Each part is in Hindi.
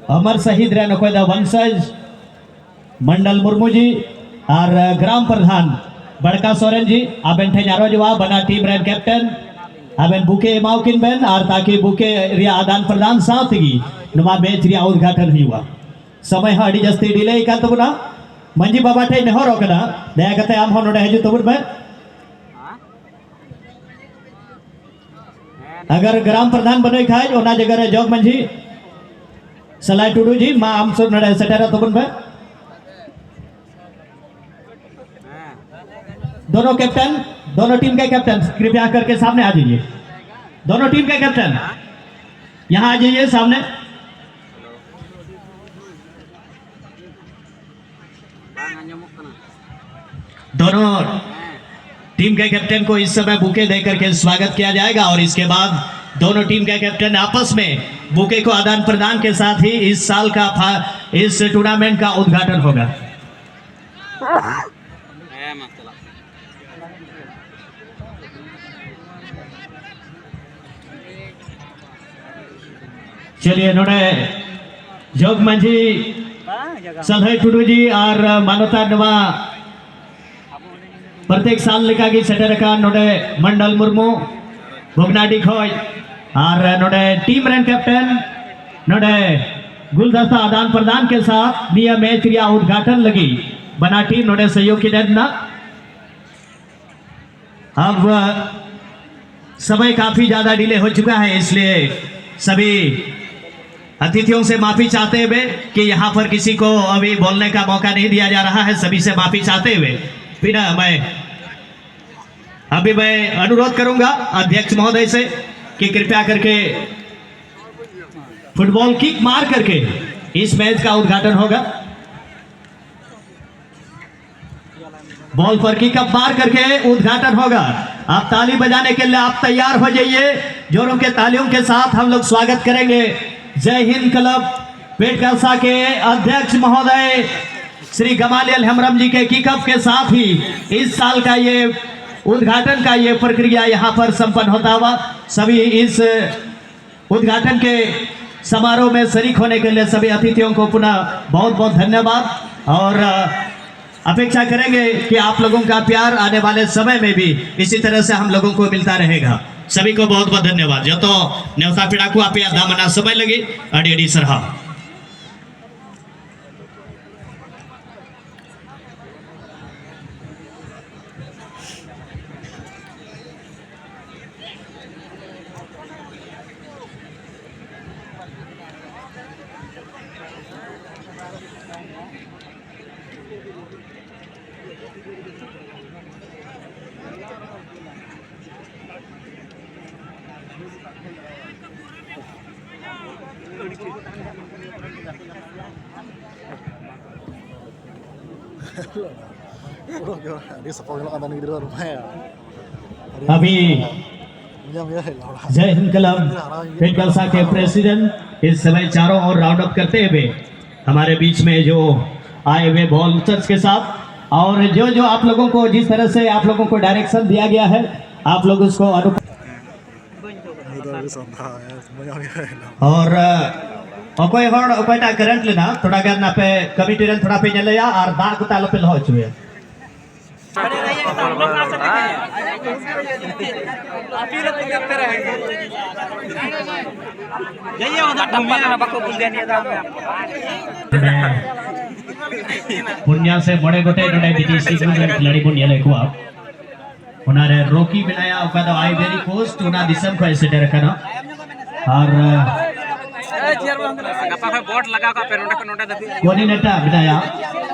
अमर शहीद रे नकोय दा वंशज मंडल मुर्मू जी और ग्राम प्रधान बड़का सोरेन जी आबेन ठे आरो जवा बना टीम रेन कैप्टन आबेन बुके एमाउकिन बेन और ताकि बुके रिया आदान प्रदान साथगी नुमा मैच रिया उद्घाटन हुआ समय हा अड़ी जस्ती डिले का तबना मंजी बाबा ठे नेहर ओकना दया कते आम हो नोडे हजू तबुर में अगर ग्राम प्रधान बने खाए ओना जगह रे जोग मंजी सलाय टुडू जी मां आम सुर नडे सेटेरा तबुन में दोनों कैप्टन दोनों टीम के कैप्टन कृपया करके सामने आ जाइए। दोनों टीम के कैप्टन यहां आ जाइए सामने। दोनों टीम के कैप्टन को इस समय बुके देकर के स्वागत किया जाएगा और इसके बाद दोनों टीम के कैप्टन आपस में बुके को आदान प्रदान के साथ ही इस साल का इस टूर्नामेंट का उद्घाटन होगा। चलिए नोड़े जोग मंझी सलहे टुडू जी और मानवता नवा प्रत्येक साल लेका की सेटर का नोड़े मंडल मुर्मू भोगनाडी खोज और नोड़े टीम रन कैप्टन नोड़े गुलदस्ता आदान प्रदान के साथ नियम मैच रिया उद्घाटन लगी बना टीम नोड़े सहयोग की देना। अब समय काफी ज्यादा डिले हो चुका है इसलिए सभी अतिथियों से माफी चाहते हुए कि यहाँ पर किसी को अभी बोलने का मौका नहीं दिया जा रहा है, सभी से माफी चाहते हुए फिर मैं अनुरोध करूंगा अध्यक्ष महोदय से कि कृपया करके फुटबॉल किक मार करके इस मैच का उद्घाटन होगा। बॉल पर किक अप मार करके उद्घाटन होगा। आप ताली बजाने के लिए आप तैयार हो जाइए। जोरों के तालियों के साथ हम लोग स्वागत करेंगे जय हिंद क्लब पेटकलसा के अध्यक्ष महोदय श्री गमालियल हेमरम जी के किकअप के साथ ही इस साल का ये उद्घाटन का ये प्रक्रिया यहाँ पर संपन्न होता हुआ सभी इस उद्घाटन के समारोह में शरीक होने के लिए सभी अतिथियों को पुनः बहुत बहुत धन्यवाद और अपेक्षा करेंगे कि आप लोगों का प्यार आने वाले समय में भी इसी तरह से हम लोगों को मिलता रहेगा। सभी को बहुत बहुत धन्यवाद। जो तो नेवता पीड़ा को आप दामना समय लगे अड़ी अड़ी सरहा। अभी जय हिंद क्लब पेटकलसा के प्रेसिडेंट इस समय चारों ओर राउंड अप करते हुए हमारे बीच में जो आए हुए बॉलर्स के साथ और जो आप लोगों को जिस तरह से आप लोगों को डायरेक्शन दिया गया है आप लोग उसको और अकोय हर अकोयटा करंट लेना थोड़ा गान ना पे कमिटी रन थोड़ा पे नेलया और दाग को तालो पे लहो छुए पुण्या से बड़े गोटे नोडे बीटीसी खिलाड़ी बन नेले को उनारे रोकी बनाया ओका द आइवरी कोस्ट उना दिसम को सेटर करना और कोऑर्डिनेटर बनाया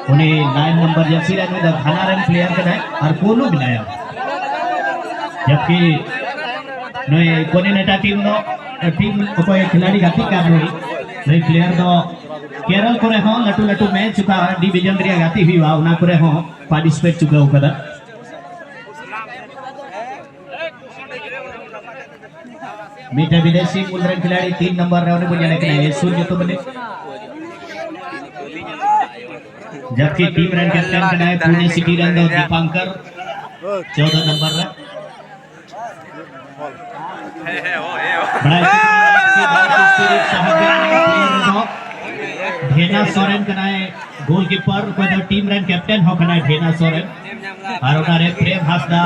उन्हें 9 नंबर जर्सी लाइन में थाना रन प्लेयर का है और कोनो बनाया जबकि नए कोऑर्डिनेटर टीम कोई खिलाड़ी गति कर रही नई प्लेयर दो केरल करे हो लटू लटू मैच चुका डिवीजन रिया गति हुआ उना करे हो पार्टिसिपेट चुका होकदा मीठा विदेशी मुद्रण खिलाड़ी 3 नंबर रे उन्हें बुझाने के लिए सूर्य तो बने जबकि टीम रन कैप्टन का नाम Pune city run Dipankar 14 number रे बड़ा ढेना सोरेन कनाए गोलकीपर को तो टीम रन कैप्टन हो कनाए ढेना सोरेन और उनारे प्रेम हासदा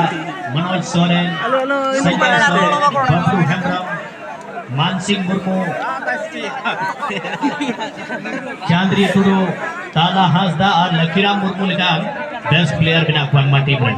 मनोज सोरेन संजय सोरेन बब्बू हेम्ब्रम मानसिंह मुर्मू चांद्री टुडू ताला हासदा और लखीराम मुर्मू लेका बेस्ट प्लेयर बिना Kuan team run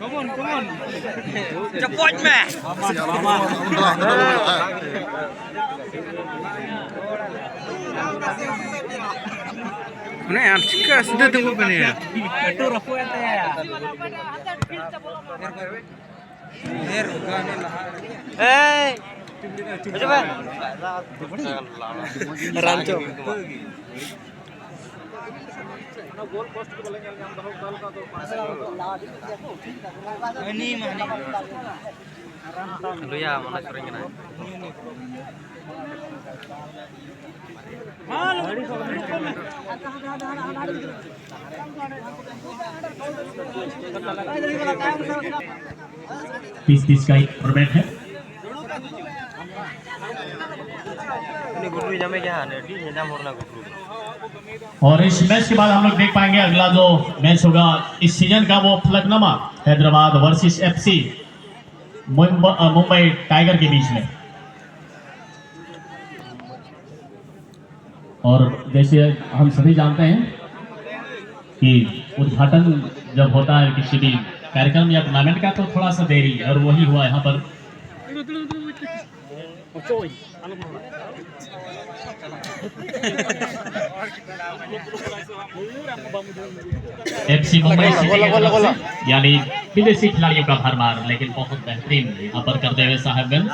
Come on. Cepat meh. Mana yang cika sudah tunggu kan ya? Itu rafu itu ya. Hey, coba. Rancho. Lu ya mana sering kena. तीस का एक फॉर्मेट है और इस मैच के बाद हम लोग देख पाएंगे अगला जो मैच होगा इस सीजन का वो Falaknuma Hyderabad versus FC Mumbai tiger के बीच में। और जैसे हम सभी जानते हैं कि उद्घाटन जब होता है किसी भी कार्यक्रम या टूर्नामेंट का तो थोड़ा सा देरी और वही हुआ यहाँ पर। एफसी मुंबई यानी विदेशी खिलाड़ियों का भरमार लेकिन बहुत बेहतरीन यहाँ पर करते हुए Sahebganj.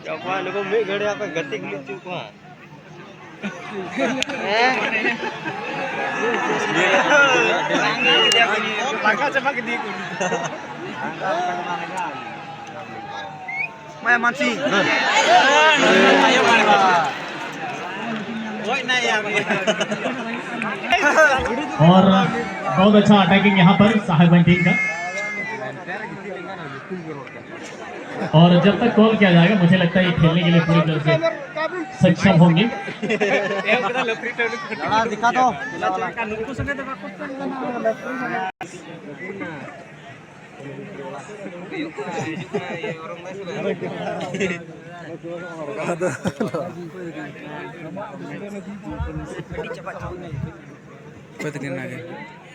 Coba lu mie gede apa getik lucu kok. Langkah coba gede ku. Maya mansi. Ayo mana. Woi नहीं यार। और बहुत अच्छा अटैकिंग यहाँ पर साहेबगंज टीम का। और जब तक कॉल किया जाएगा मुझे लगता है ये खेलने के लिए पूरी तरह से सक्षम होंगे। दिखा दो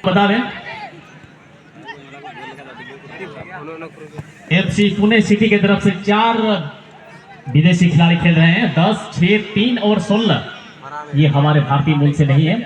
बता दें एफसी पुणे सिटी की तरफ से 4 विदेशी खिलाड़ी खेल रहे हैं। 10, 6, 3 और 16 ये हमारे भारतीय मूल से नहीं है।